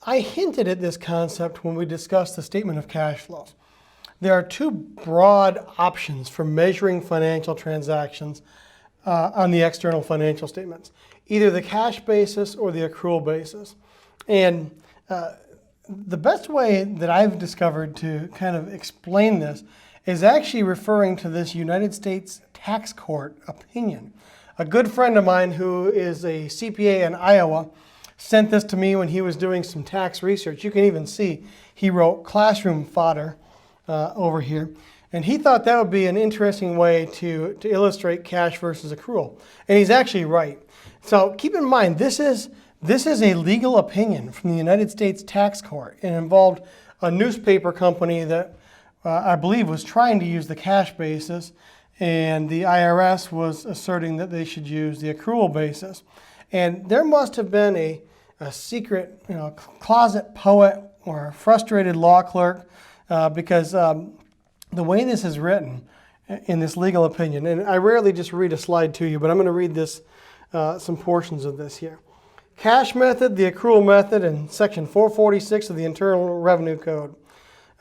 I hinted at this concept when we discussed the statement of cash flows. There are two broad options for measuring financial transactions on the external financial statements, either the cash basis or the accrual basis. And the best way that I've discovered to kind of explain this is actually referring to this United States Tax Court opinion. A good friend of mine who is a CPA in Iowa sent this to me when he was doing some tax research. You can even see he wrote classroom fodder over here. And he thought that would be an interesting way to illustrate cash versus accrual. And he's actually right. So keep in mind, this is a legal opinion from the United States Tax Court. It involved a newspaper company that I believe was trying to use the cash basis, and the IRS was asserting that they should use the accrual basis. And there must have been a secret, closet poet or a frustrated law clerk because the way this is written in this legal opinion, and I rarely just read a slide to you, but I'm going to read this, some portions of this here. Cash method, the accrual method, in section 446 of the Internal Revenue Code.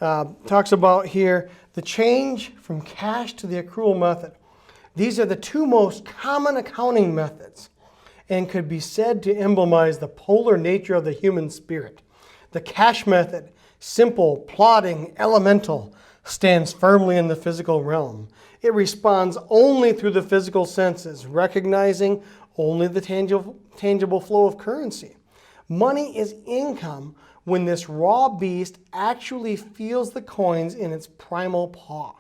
Talks about here the change from cash to the accrual method. These are the two most common accounting methods and could be said to emblemize the polar nature of the human spirit. The cash method, simple, plodding, elemental, stands firmly in the physical realm. It responds only through the physical senses, recognizing only the tangible flow of currency. Money is income when this raw beast actually feels the coins in its primal paw.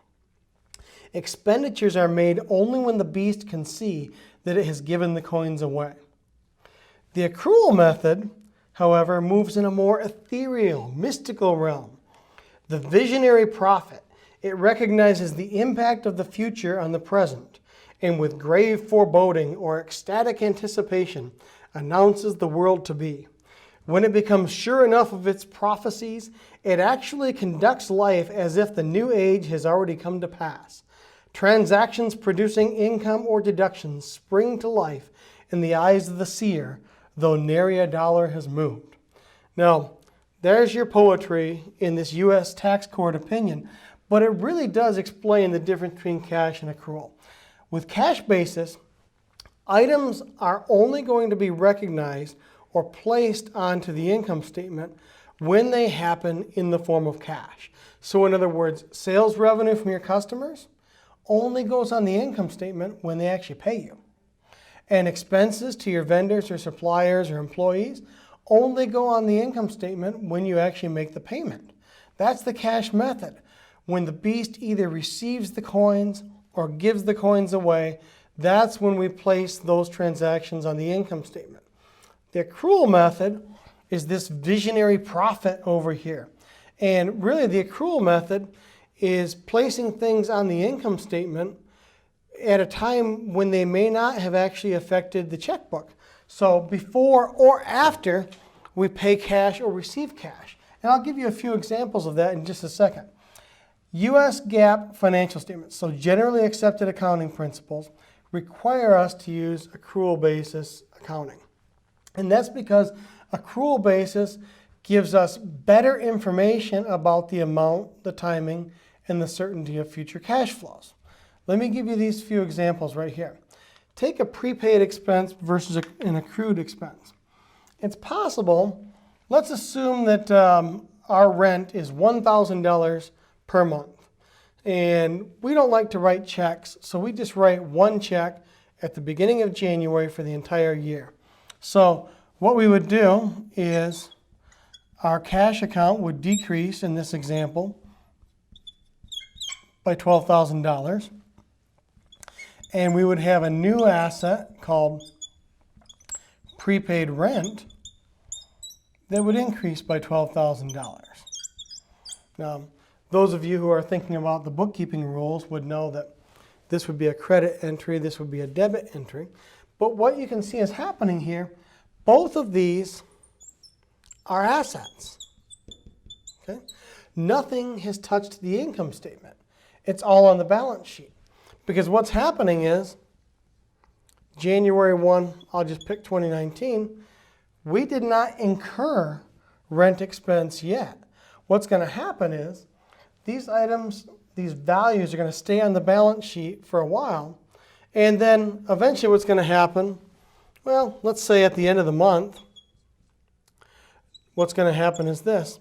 Expenditures are made only when the beast can see that it has given the coins away. The accrual method, however, moves in a more ethereal, mystical realm. The visionary prophet, it recognizes the impact of the future on the present, and with grave foreboding or ecstatic anticipation, announces the world to be. When it becomes sure enough of its prophecies, it actually conducts life as if the new age has already come to pass. Transactions producing income or deductions spring to life in the eyes of the seer, though nary a dollar has moved. Now, there's your poetry in this U.S. Tax Court opinion, but it really does explain the difference between cash and accrual. With cash basis, items are only going to be recognized or placed onto the income statement when they happen in the form of cash. So in other words, sales revenue from your customers only goes on the income statement when they actually pay you. And expenses to your vendors or suppliers or employees only go on the income statement when you actually make the payment. That's the cash method. When the beast either receives the coins or gives the coins away, that's when we place those transactions on the income statement. The accrual method is this visionary prophet over here. And really the accrual method is placing things on the income statement at a time when they may not have actually affected the checkbook. So before or after we pay cash or receive cash. And I'll give you a few examples of that in just a second. U.S. GAAP financial statements, so generally accepted accounting principles, require us to use accrual basis accounting. And that's because accrual basis gives us better information about the amount, the timing, and the certainty of future cash flows. Let me give you these few examples right here. Take a prepaid expense versus an accrued expense. It's possible, let's assume that our rent is $1,000 per month. And we don't like to write checks, so we just write one check at the beginning of January for the entire year. So what we would do is our cash account would decrease in this example by $12,000. And we would have a new asset called prepaid rent that would increase by $12,000. Now, those of you who are thinking about the bookkeeping rules would know that this would be a credit entry, this would be a debit entry. But what you can see is happening here, both of these are assets. Okay? Nothing has touched the income statement. It's all on the balance sheet. Because what's happening is, January 1, I'll just pick 2019, we did not incur rent expense yet. What's going to happen is these items, these values are going to stay on the balance sheet for a while. And then eventually what's going to happen, well, let's say at the end of the month, what's going to happen is this.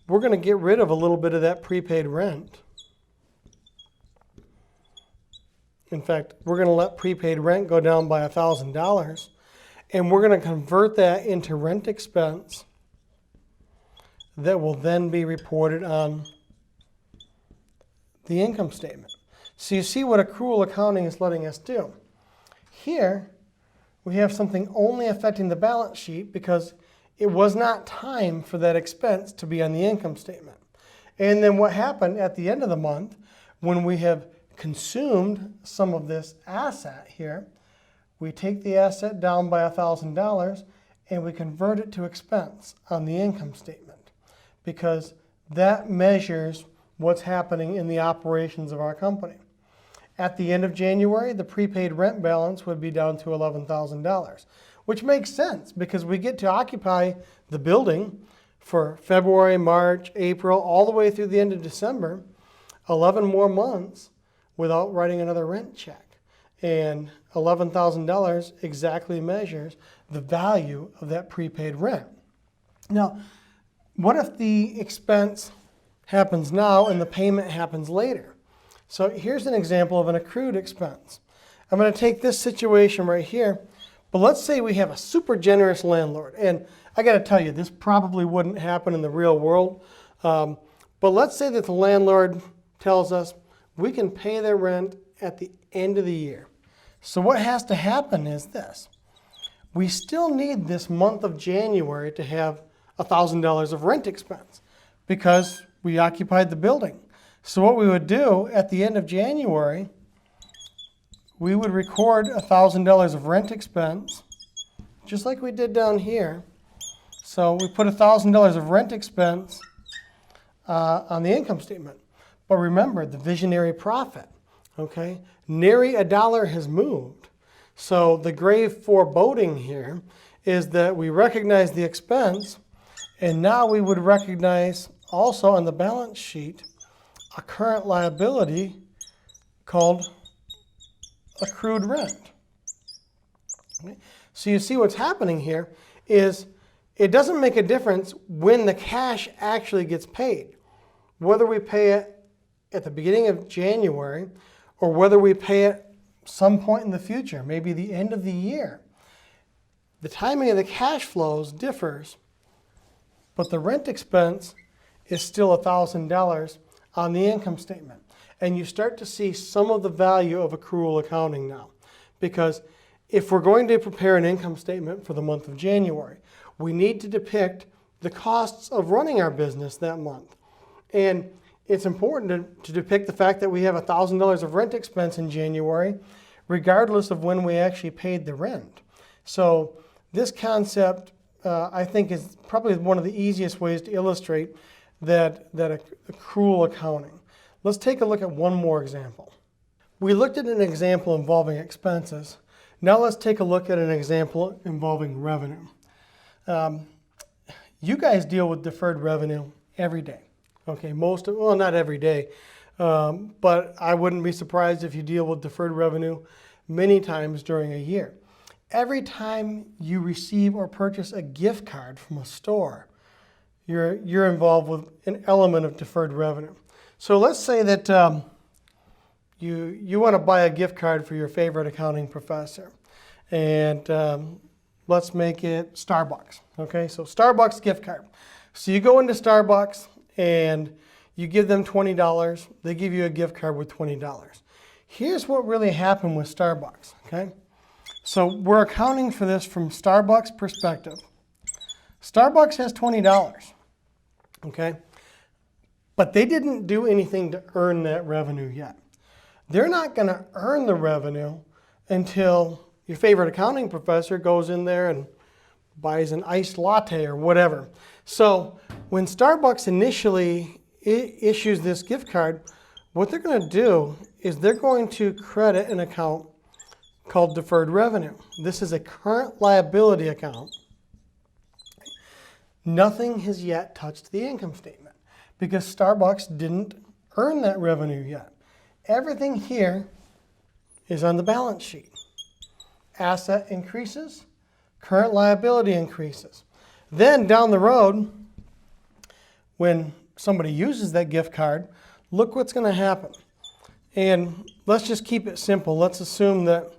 We're going to get rid of a little bit of that prepaid rent. In fact, we're going to let prepaid rent go down by $1,000, and we're going to convert that into rent expense that will then be reported on the income statement. So you see what accrual accounting is letting us do. Here, we have something only affecting the balance sheet because it was not time for that expense to be on the income statement. And then what happened at the end of the month, when we have consumed some of this asset here, we take the asset down by $1,000 and we convert it to expense on the income statement because that measures what's happening in the operations of our company. At the end of January, the prepaid rent balance would be down to $11,000, which makes sense because we get to occupy the building for February, March, April, all the way through the end of December, 11 more months without writing another rent check. And $11,000 exactly measures the value of that prepaid rent. Now, what if the expense happens now and the payment happens later? So here's an example of an accrued expense. I'm going to take this situation right here, but let's say we have a super generous landlord. And I got to tell you, this probably wouldn't happen in the real world. But let's say that the landlord tells us we can pay their rent at the end of the year. So what has to happen is this. We still need this month of January to have $1,000 of rent expense because we occupied the building. So what we would do at the end of January, we would record $1,000 of rent expense, just like we did down here. So we put $1,000 of rent expense on the income statement. But remember, the visionary profit, okay? Nary a dollar has moved. So the grave foreboding here is that we recognize the expense, and now we would recognize also on the balance sheet a current liability called accrued rent. Okay? So you see what's happening here is it doesn't make a difference when the cash actually gets paid, whether we pay it at the beginning of January or whether we pay it some point in the future, maybe the end of the year. The timing of the cash flows differs, but the rent expense is still $1,000 on the income statement. And you start to see some of the value of accrual accounting now. Because if we're going to prepare an income statement for the month of January, we need to depict the costs of running our business that month. And it's important to depict the fact that we have $1,000 of rent expense in January, regardless of when we actually paid the rent. So this concept, I think, is probably one of the easiest ways to illustrate that accrual accounting. Let's take a look at one more example. We looked at an example involving expenses. Now let's take a look at an example involving revenue. You guys deal with deferred revenue every day. Okay, well, not every day, but I wouldn't be surprised if you deal with deferred revenue many times during a year. Every time you receive or purchase a gift card from a store, you're involved with an element of deferred revenue. So let's say that you want to buy a gift card for your favorite accounting professor, and let's make it Starbucks. Okay, so Starbucks gift card. So you go into Starbucks and you give them $20. They give you a gift card with $20. Here's what really happened with Starbucks. Okay, so we're accounting for this from Starbucks' perspective. Starbucks has $20. Okay, but they didn't do anything to earn that revenue yet. They're not going to earn the revenue until your favorite accounting professor goes in there and buys an iced latte or whatever. So when Starbucks initially issues this gift card, what they're going to do is they're going to credit an account called deferred revenue. This is a current liability account. Nothing has yet touched the income statement because Starbucks didn't earn that revenue yet. Everything here is on the balance sheet. Asset increases, current liability increases. Then down the road, when somebody uses that gift card, look what's going to happen. And let's just keep it simple. Let's assume that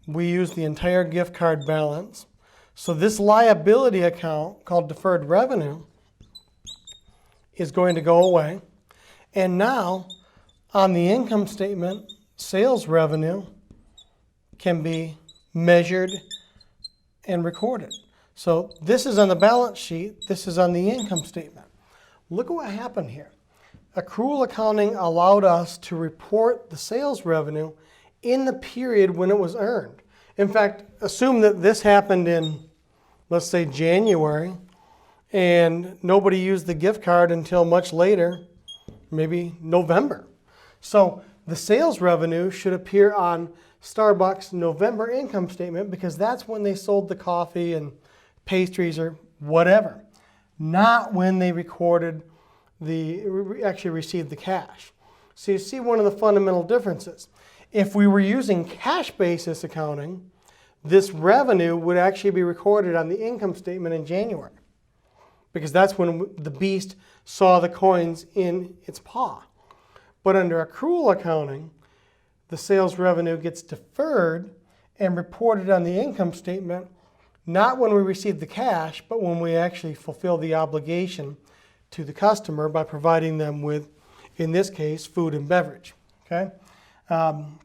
we use the entire gift card balance. So this liability account called deferred revenue is going to go away. And now on the income statement, sales revenue can be measured and recorded. So this is on the balance sheet. This is on the income statement. Look at what happened here. Accrual accounting allowed us to report the sales revenue in the period when it was earned. In fact, assume that this happened in, let's say, January, and nobody used the gift card until much later, maybe November. So the sales revenue should appear on Starbucks' November income statement because that's when they sold the coffee and pastries or whatever, not when they actually received the cash. So you see one of the fundamental differences. If we were using cash basis accounting, this revenue would actually be recorded on the income statement in January because that's when the beast saw the coins in its paw. But under accrual accounting, the sales revenue gets deferred and reported on the income statement, not when we receive the cash, but when we actually fulfill the obligation to the customer by providing them with, in this case, food and beverage. Okay? And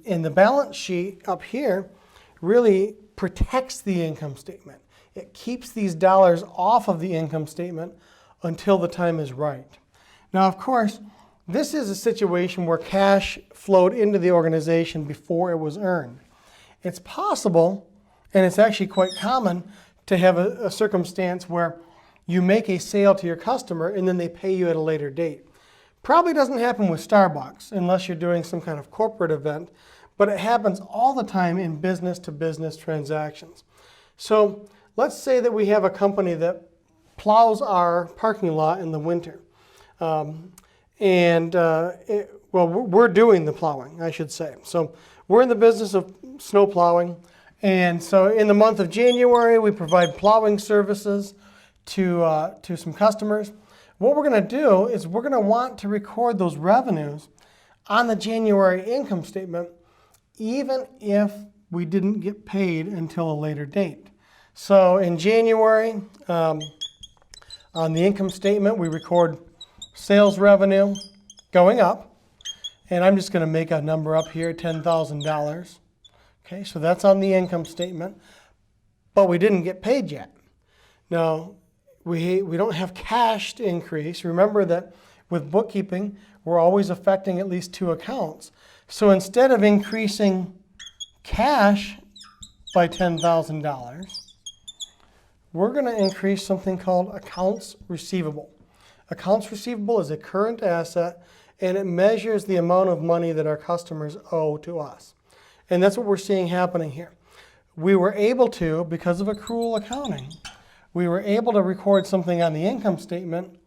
the balance sheet up here really protects the income statement. It keeps these dollars off of the income statement until the time is right. Now, of course, this is a situation where cash flowed into the organization before it was earned. It's possible, and it's actually quite common, to have a circumstance where you make a sale to your customer and then they pay you at a later date. Probably doesn't happen with Starbucks unless you're doing some kind of corporate event, but it happens all the time in business-to-business transactions. So let's say that we have a company that plows our parking lot in the winter. We're doing the plowing, I should say. So we're in the business of snow plowing. And so in the month of January, we provide plowing services to some customers. What we're going to do is we're going to want to record those revenues on the January income statement, even if we didn't get paid until a later date. So in January, on the income statement, we record sales revenue going up. And I'm just going to make a number up here, $10,000. Okay, so that's on the income statement. But we didn't get paid yet. Now, we don't have cash to increase. Remember that with bookkeeping, we're always affecting at least two accounts. So instead of increasing cash by $10,000, we're going to increase something called accounts receivable. Accounts receivable is a current asset, and it measures the amount of money that our customers owe to us. And that's what we're seeing happening here. We were able to, because of accrual accounting, we were able to record something on the income statement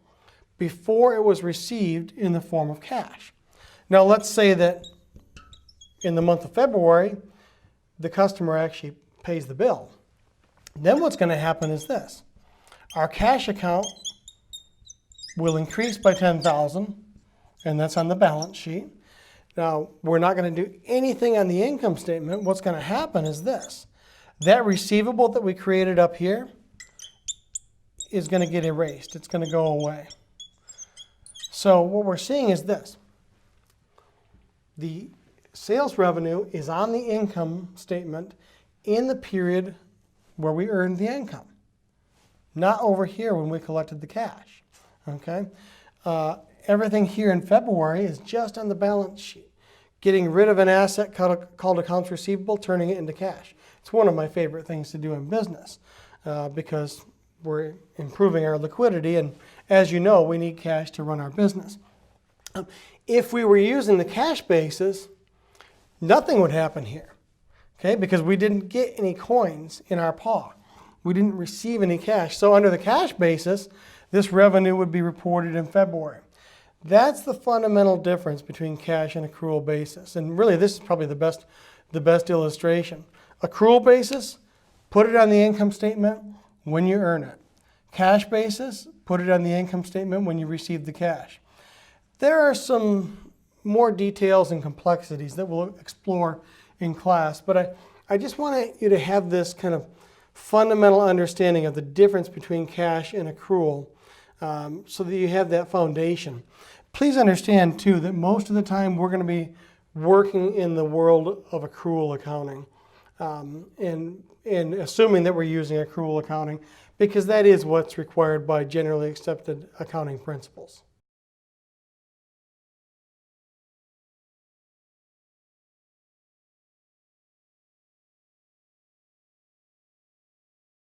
before it was received in the form of cash. Now let's say that in the month of February, the customer actually pays the bill. Then what's going to happen is this. Our cash account will increase by $10,000, and that's on the balance sheet. Now, we're not going to do anything on the income statement. What's going to happen is this. That receivable that we created up here is going to get erased. It's going to go away. So what we're seeing is this. The sales revenue is on the income statement in the period where we earned the income, not over here when we collected the cash. Okay? Everything here in February is just on the balance sheet. Getting rid of an asset called accounts receivable, turning it into cash. It's one of my favorite things to do in business because we're improving our liquidity, and as you know, we need cash to run our business. If we were using the cash basis, nothing would happen here, okay? Because we didn't get any coins in our paw. we didn't receive any cash. So under the cash basis, this revenue would be reported in February. That's the fundamental difference between cash and accrual basis. And really, this is probably the best illustration. Accrual basis, put it on the income statement when you earn it. Cash basis, put it on the income statement when you receive the cash. There are some more details and complexities that we'll explore in class, but I just want you to have this kind of fundamental understanding of the difference between cash and accrual, so that you have that foundation. Please understand too that most of the time we're going to be working in the world of accrual accounting, and assuming that we're using accrual accounting, because that is what's required by generally accepted accounting principles.